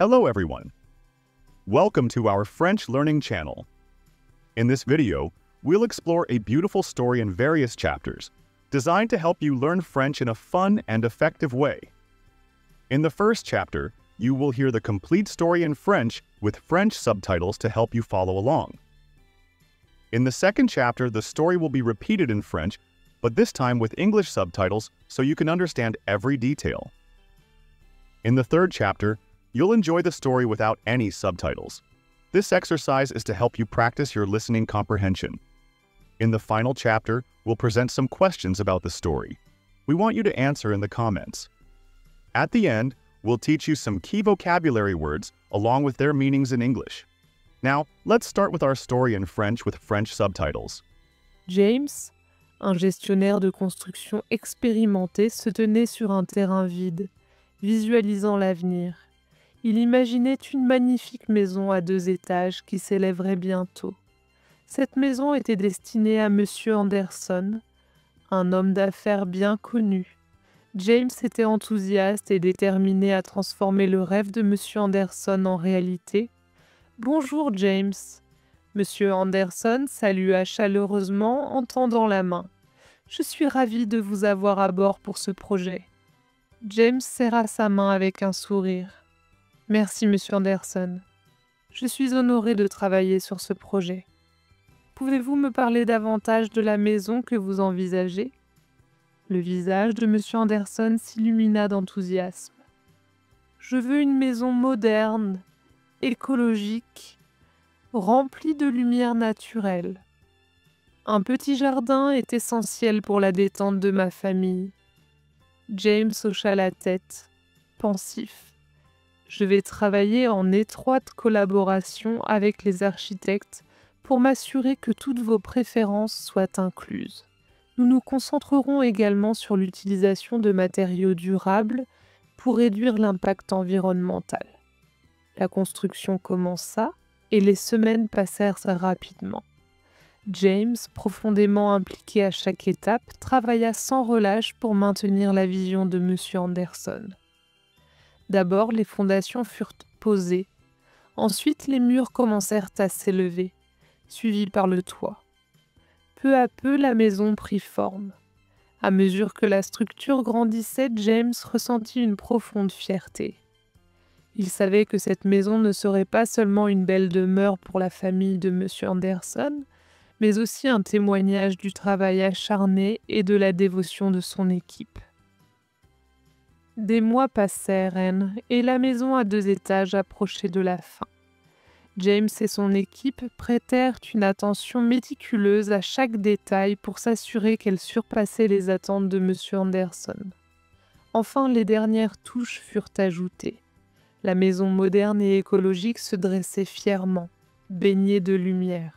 Hello everyone! Welcome to our French learning channel. In this video, we'll explore a beautiful story in various chapters, designed to help you learn French in a fun and effective way. In the first chapter, you will hear the complete story in French with French subtitles to help you follow along. In the second chapter, the story will be repeated in French, but this time with English subtitles so you can understand every detail. In the third chapter, you'll enjoy the story without any subtitles. This exercise is to help you practice your listening comprehension. In the final chapter, we'll present some questions about the story. We want you to answer in the comments. At the end, we'll teach you some key vocabulary words along with their meanings in English. Now, let's start with our story in French with French subtitles. James, un gestionnaire de construction expérimenté, se tenait sur un terrain vide, visualisant l'avenir. Il imaginait une magnifique maison à 2 étages qui s'élèverait bientôt. Cette maison était destinée à Monsieur Anderson, un homme d'affaires bien connu. James était enthousiaste et déterminé à transformer le rêve de Monsieur Anderson en réalité. « Bonjour, James !» Monsieur Anderson salua chaleureusement en tendant la main. « Je suis ravi de vous avoir à bord pour ce projet. » James serra sa main avec un sourire. « Merci, Monsieur Anderson. Je suis honoré de travailler sur ce projet. Pouvez-vous me parler davantage de la maison que vous envisagez ?» Le visage de Monsieur Anderson s'illumina d'enthousiasme. « Je veux une maison moderne, écologique, remplie de lumière naturelle. Un petit jardin est essentiel pour la détente de ma famille. » James hocha la tête, pensif. « Je vais travailler en étroite collaboration avec les architectes pour m'assurer que toutes vos préférences soient incluses. Nous nous concentrerons également sur l'utilisation de matériaux durables pour réduire l'impact environnemental. » La construction commença et les semaines passèrent rapidement. James, profondément impliqué à chaque étape, travailla sans relâche pour maintenir la vision de Monsieur Anderson. D'abord, les fondations furent posées. Ensuite, les murs commencèrent à s'élever, suivis par le toit. Peu à peu, la maison prit forme. À mesure que la structure grandissait, James ressentit une profonde fierté. Il savait que cette maison ne serait pas seulement une belle demeure pour la famille de Monsieur Anderson, mais aussi un témoignage du travail acharné et de la dévotion de son équipe. Des mois passèrent, et la maison à 2 étages approchait de la fin. James et son équipe prêtèrent une attention méticuleuse à chaque détail pour s'assurer qu'elle surpassait les attentes de Monsieur Anderson. Enfin, les dernières touches furent ajoutées. La maison moderne et écologique se dressait fièrement, baignée de lumière.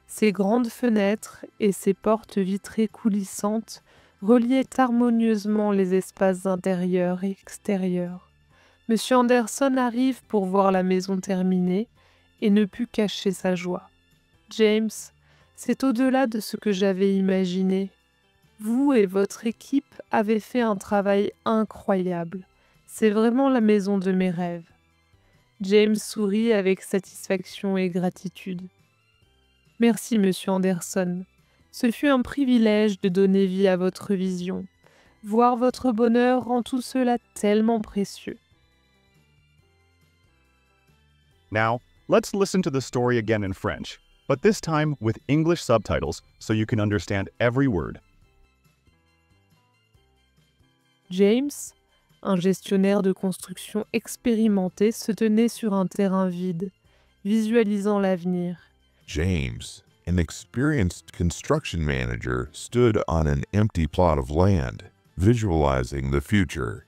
Ses grandes fenêtres et ses portes vitrées coulissantes reliaient harmonieusement les espaces intérieurs et extérieurs. Monsieur Anderson arrive pour voir la maison terminée et ne put cacher sa joie. « James, c'est au-delà de ce que j'avais imaginé. Vous et votre équipe avez fait un travail incroyable. C'est vraiment la maison de mes rêves. » James sourit avec satisfaction et gratitude. « Merci, Monsieur Anderson. Ce fut un privilège de donner vie à votre vision. Voir votre bonheur rend tout cela tellement précieux. » Now, let's listen to the story again in French, but this time with English subtitles so you can understand every word. James, un gestionnaire de construction expérimenté, se tenait sur un terrain vide, visualisant l'avenir. James, an experienced construction manager, stood on an empty plot of land, visualizing the future.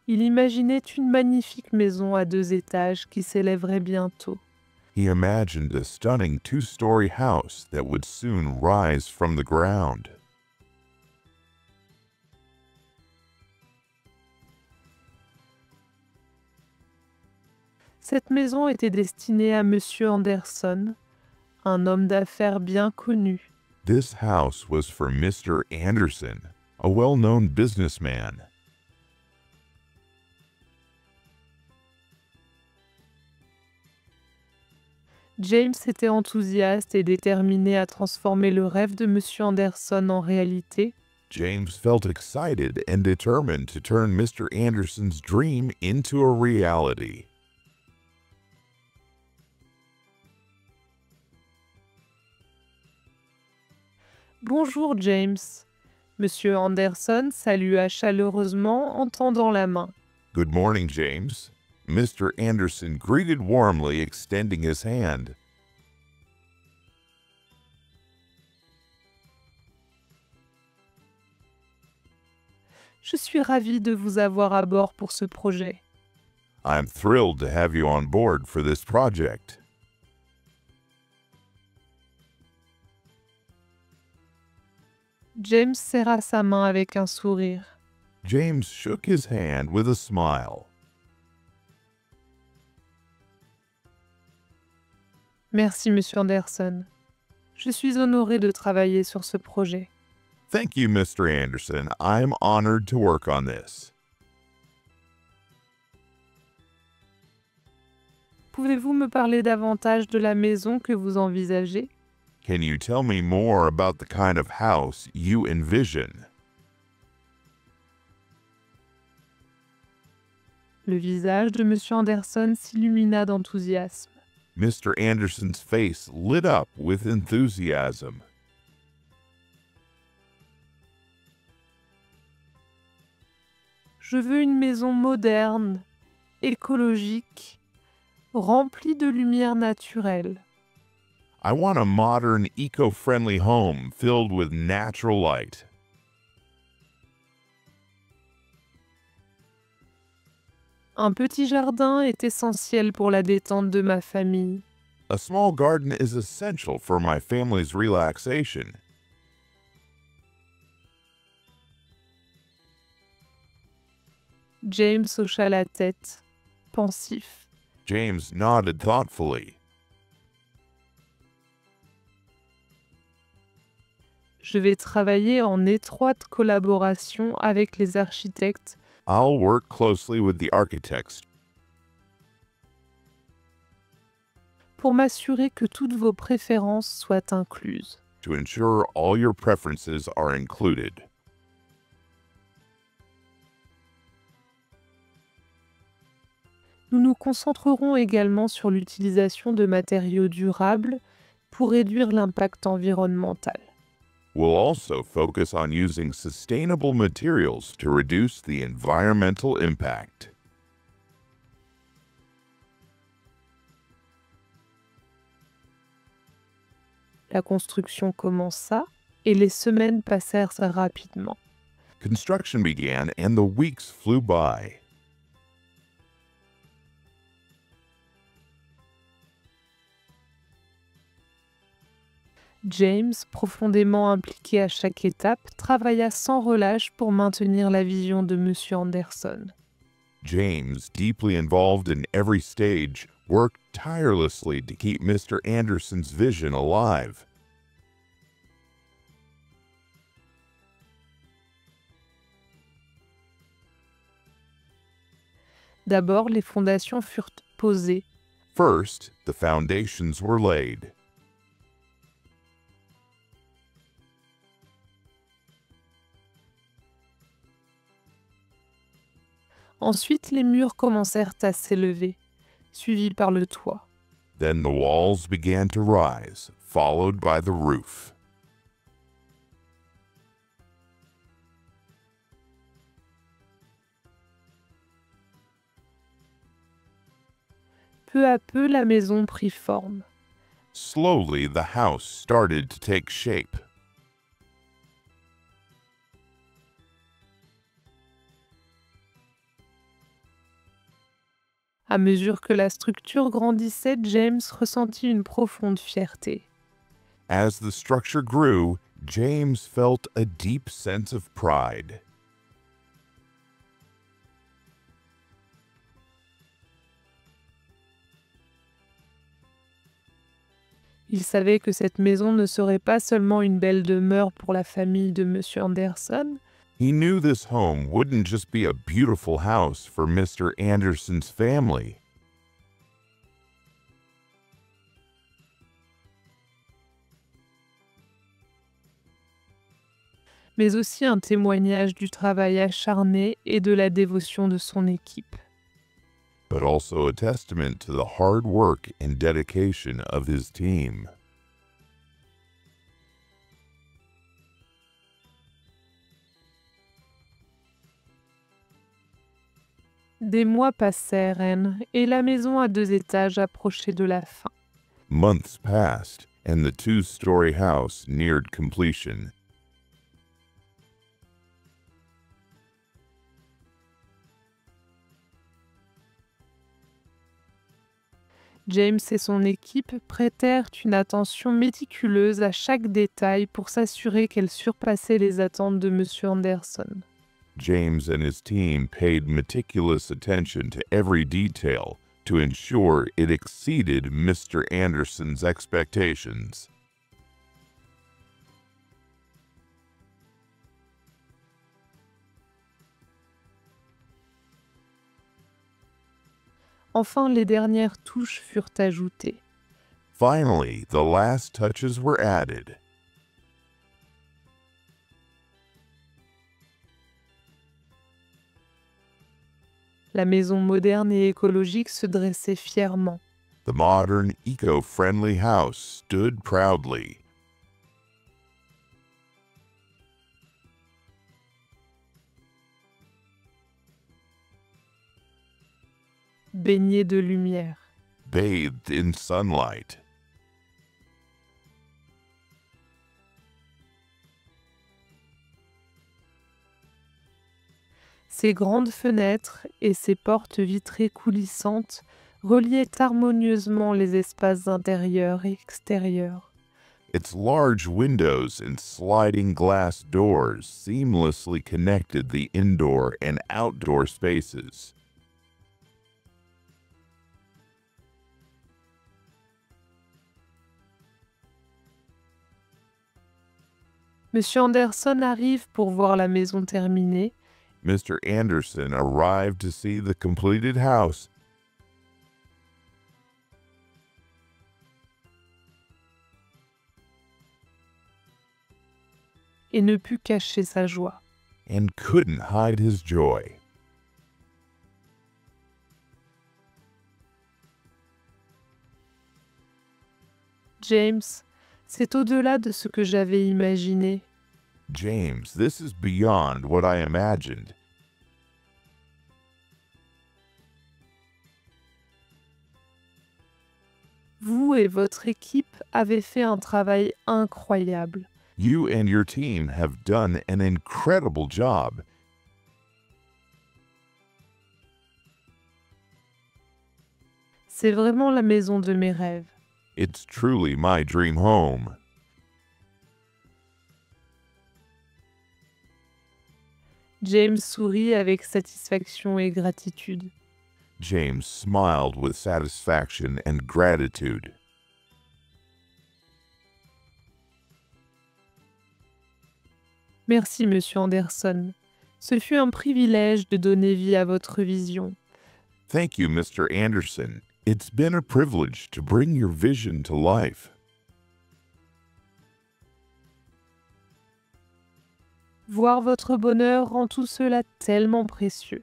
Il imaginait une magnifique maison à 2 étages qui s'élèverait bientôt. He imagined a stunning 2-story house that would soon rise from the ground. Cette maison était destinée à Monsieur Anderson, un homme d'affaires bien connu. This house was for Mr. Anderson, a well-known businessman. James était enthousiaste et déterminé à transformer le rêve de Monsieur Anderson en réalité. James felt excited and determined to turn Mr. Anderson's dream into a reality. Bonjour James. Monsieur Anderson salua chaleureusement en tendant la main. Good morning, James. Mr. Anderson greeted warmly, extending his hand. Je suis ravi de vous avoir à bord pour ce projet. I'm thrilled to have you on board for this project. James serra sa main avec un sourire. James shook his hand with a smile. Merci, Monsieur Anderson. Je suis honoré de travailler sur ce projet. Thank you, Mr. Anderson. I'm honored to work on this. Pouvez-vous me parler davantage de la maison que vous envisagez? Can you tell me more about the kind of house you envision? Le visage de Monsieur Anderson s'illumina d'enthousiasme. Mr. Anderson's face lit up with enthusiasm. Je veux une maison moderne, écologique, remplie de lumière naturelle. I want a modern, eco-friendly home filled with natural light. Un petit jardin est essentiel pour la détente de ma famille. A small garden is essential for my family's relaxation. James hocha la tête, pensif. James nodded thoughtfully. Je vais travailler en étroite collaboration avec les architectes I'll work closely with the architects pour m'assurer que toutes vos préférences soient incluses. to ensure all your preferences are included. Nous nous concentrerons également sur l'utilisation de matériaux durables pour réduire l'impact environnemental. We'll also focus on using sustainable materials to reduce the environmental impact. La construction commença et les semaines passèrent rapidement. Construction began and the weeks flew by. James, profondément impliqué à chaque étape, travailla sans relâche pour maintenir la vision de Monsieur Anderson. James, deeply involved in every stage, worked tirelessly to keep Mr. Anderson's vision alive. D'abord, les fondations furent posées. First, the foundations were laid. Ensuite, les murs commencèrent à s'élever, suivis par le toit. Then the walls began to rise, followed by the roof. Peu à peu, la maison prit forme. Slowly, the house started to take shape. À mesure que la structure grandissait, James ressentit une profonde fierté. As the structure grew, James felt a deep sense of pride. Il savait que cette maison ne serait pas seulement une belle demeure pour la famille de Monsieur Anderson, He knew this home wouldn't just be a beautiful house for Mr. Anderson's family. Mais aussi un témoignage du travail acharné et de la dévotion de son équipe. But also a testament to the hard work and dedication of his team. Des mois passèrent, Anne, et la maison à 2 étages approchait de la fin. Months passed, and the two-story house neared completion. James et son équipe prêtèrent une attention méticuleuse à chaque détail pour s'assurer qu'elle surpassait les attentes de M. Anderson. James and his team paid meticulous attention to every detail to ensure it exceeded Mr. Anderson's expectations. Enfin, les dernières touches furent ajoutées. Finally, the last touches were added. La maison moderne et écologique se dressait fièrement. The modern, eco-friendly house stood proudly. Baignée de lumière. Bathed in sunlight. Ses grandes fenêtres et ses portes vitrées coulissantes reliaient harmonieusement les espaces intérieurs et extérieurs. Its large windows and sliding glass doors seamlessly connected the indoor and outdoor spaces. Monsieur Anderson arrive pour voir la maison terminée. Mr. Anderson arrived to see the completed house. Et ne put cacher sa joie. And couldn't hide his joy. James, c'est au-delà de ce que j'avais imaginé. James, this is beyond what I imagined. Vous et votre équipe avez fait un travail incroyable. You and your team have done an incredible job. C'est vraiment la maison de mes rêves. It's truly my dream home. James sourit avec satisfaction et gratitude. James smiled with satisfaction and gratitude. Merci, Monsieur Anderson. Ce fut un privilège de donner vie à votre vision. Thank you, Mr. Anderson. It's been a privilege to bring your vision to life. Voir votre bonheur rend tout cela tellement précieux.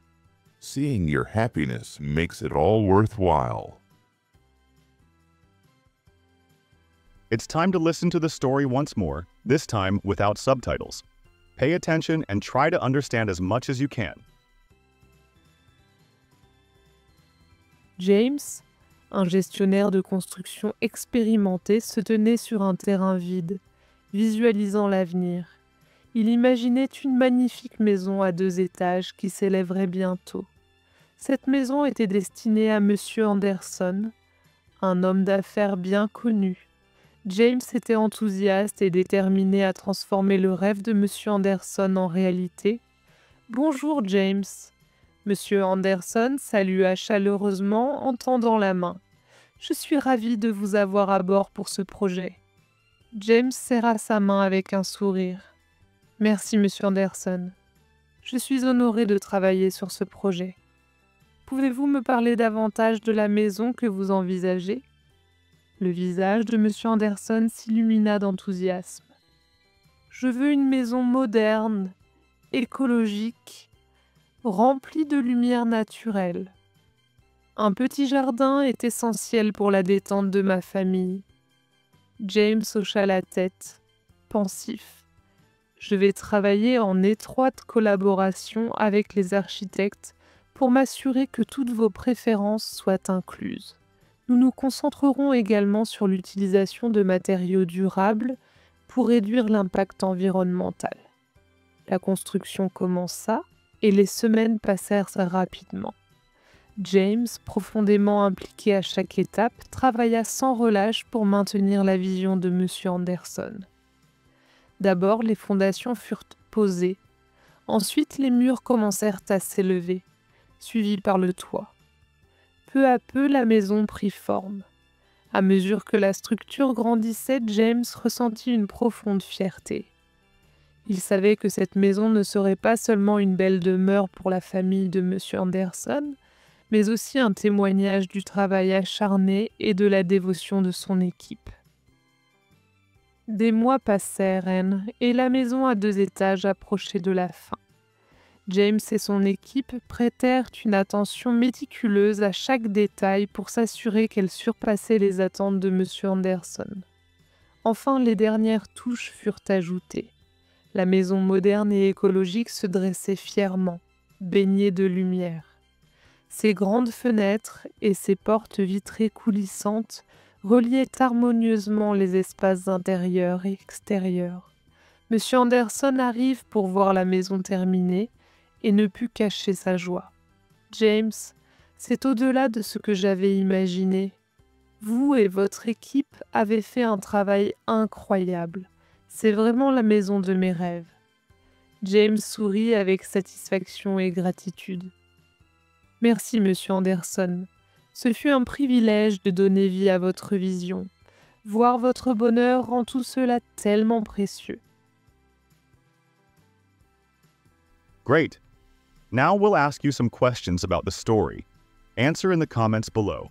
Seeing your happiness makes it all worthwhile. It's time to listen to the story once more, this time without subtitles. Pay attention and try to understand as much as you can. James, un gestionnaire de construction expérimenté, se tenait sur un terrain vide, visualisant l'avenir. Il imaginait une magnifique maison à 2 étages qui s'élèverait bientôt. Cette maison était destinée à Monsieur Anderson, un homme d'affaires bien connu. James était enthousiaste et déterminé à transformer le rêve de Monsieur Anderson en réalité. « Bonjour, James !» Monsieur Anderson salua chaleureusement en tendant la main. « Je suis ravi de vous avoir à bord pour ce projet. » James serra sa main avec un sourire. « Merci, Monsieur Anderson. » Je suis honorée de travailler sur ce projet. Pouvez-vous me parler davantage de la maison que vous envisagez? Le visage de M. Anderson s'illumina d'enthousiasme. Je veux une maison moderne, écologique, remplie de lumière naturelle. Un petit jardin est essentiel pour la détente de ma famille. James hocha la tête, pensif. Je vais travailler en étroite collaboration avec les architectes pour m'assurer que toutes vos préférences soient incluses. Nous nous concentrerons également sur l'utilisation de matériaux durables pour réduire l'impact environnemental. La construction commença et les semaines passèrent rapidement. James, profondément impliqué à chaque étape, travailla sans relâche pour maintenir la vision de M. Anderson. D'abord, les fondations furent posées. Ensuite, les murs commencèrent à s'élever, suivis par le toit. Peu à peu, la maison prit forme. À mesure que la structure grandissait, James ressentit une profonde fierté. Il savait que cette maison ne serait pas seulement une belle demeure pour la famille de M. Anderson, mais aussi un témoignage du travail acharné et de la dévotion de son équipe. Des mois passèrent, et la maison à 2 étages approchait de la fin. James et son équipe prêtèrent une attention méticuleuse à chaque détail pour s'assurer qu'elle surpassait les attentes de M. Anderson. Enfin, les dernières touches furent ajoutées. La maison moderne et écologique se dressait fièrement, baignée de lumière. Ses grandes fenêtres et ses portes vitrées coulissantes reliaient harmonieusement les espaces intérieurs et extérieurs. M. Anderson arrive pour voir la maison terminée et ne put cacher sa joie. « James, c'est au-delà de ce que j'avais imaginé. Vous et votre équipe avez fait un travail incroyable. C'est vraiment la maison de mes rêves. » James sourit avec satisfaction et gratitude. « Merci, Monsieur Anderson. Ce fut un privilège de donner vie à votre vision. Voir votre bonheur rend tout cela tellement précieux. » Great! Now we'll ask you some questions about the story. Answer in the comments below.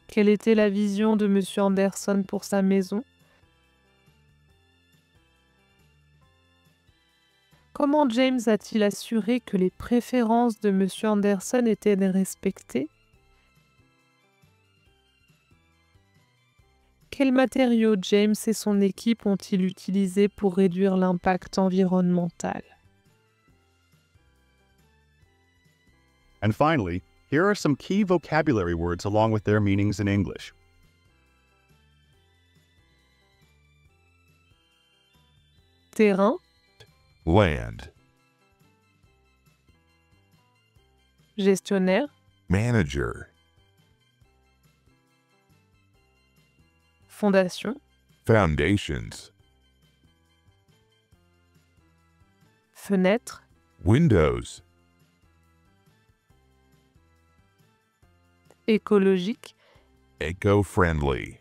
Quelle était la vision de M. Anderson pour sa maison? Comment James a-t-il assuré que les préférences de M. Anderson étaient respectées? Quels matériaux James et son équipe ont-ils utilisés pour réduire l'impact environnemental? And finally, here are some key vocabulary words along with their meanings in English. Terrain, Land. gestionnaire, Manager. fondation, Foundations. fenêtre, Windows. écologique, Eco-friendly.